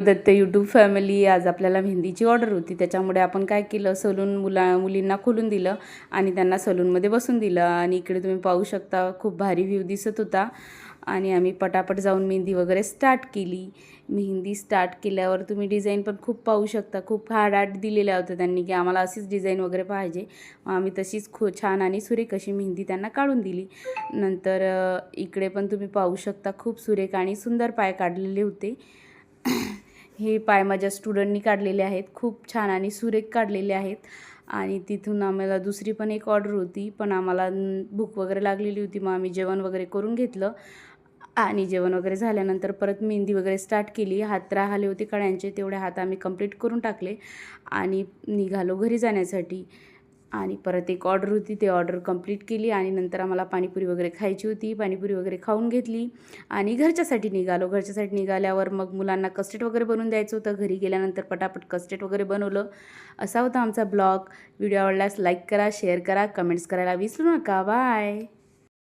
Datta YouTube family, आज आपल्याला मेहंदीची order होती. त्याच्यामुळे आपण काय केलं, सलून मुलींना खोलून दिलं आणि त्यांना सलूनमध्ये बसून दिलं. आणि इकडे तुम्ही पाहू शकता खूप भारी व्ह्यू दिसत होता. आणि आम्ही पटापट जाऊन मेहंदी वगैरे स्टार्ट केली. मेहंदी स्टार्ट केल्यावर तुम्ही डिझाईन पण खूप पाहू शकता. खूप हार्ड दिलेल्या होत्या त्यांनी की आम्हाला अशीच डिझाईन वगैरे पाहिजे. आम्ही तशीच छान आणि सुरेख अशी मेहंदी त्यांना काढून दिली. नंतर इकडे पण तुम्ही पाहू शकता खूप सुरेख आणि सुंदर पाय काढलेले होते. हे पाय माझ्या स्टुडंटनी काढलेले आहेत. खूप छान आणि सुरेख काढलेले आहेत. आणि तिथून आम्हाला दुसरी पण एक ऑर्डर होती, पण आम्हाला भूक वगैरे लागलेली होती. मग आम्ही जेवण वगैरे करून घेतलं आणि जेवण वगैरे झाल्यानंतर परत मेहंदी वगैरे स्टार्ट केली. हात राहिले होते कळ्यांचे, तेवढे हात आम्ही कंप्लीट करून टाकले आणि निघालो घरी जाण्यासाठी. आणि परत एक ऑर्डर होती, ते ऑर्डर कंप्लीट केली आणि नंतर आम्हाला पाणीपुरी वगैरे खायची होती. पाणीपुरी वगैरे खाऊन घेतली आणि घरच्यासाठी निघालो. घरच्यासाठी निघाल्यावर मग मुलांना कस्टर्ड वगैरे बनवून द्यायचं होतं. घरी गेल्यानंतर पटापट कस्टर्ड वगैरे बनवलं. असा होता आमचा ब्लॉग. व्हिडिओ आवडल्यास लाईक करा, शेअर करा, कमेंट्स करायला विसरू नका. बाय.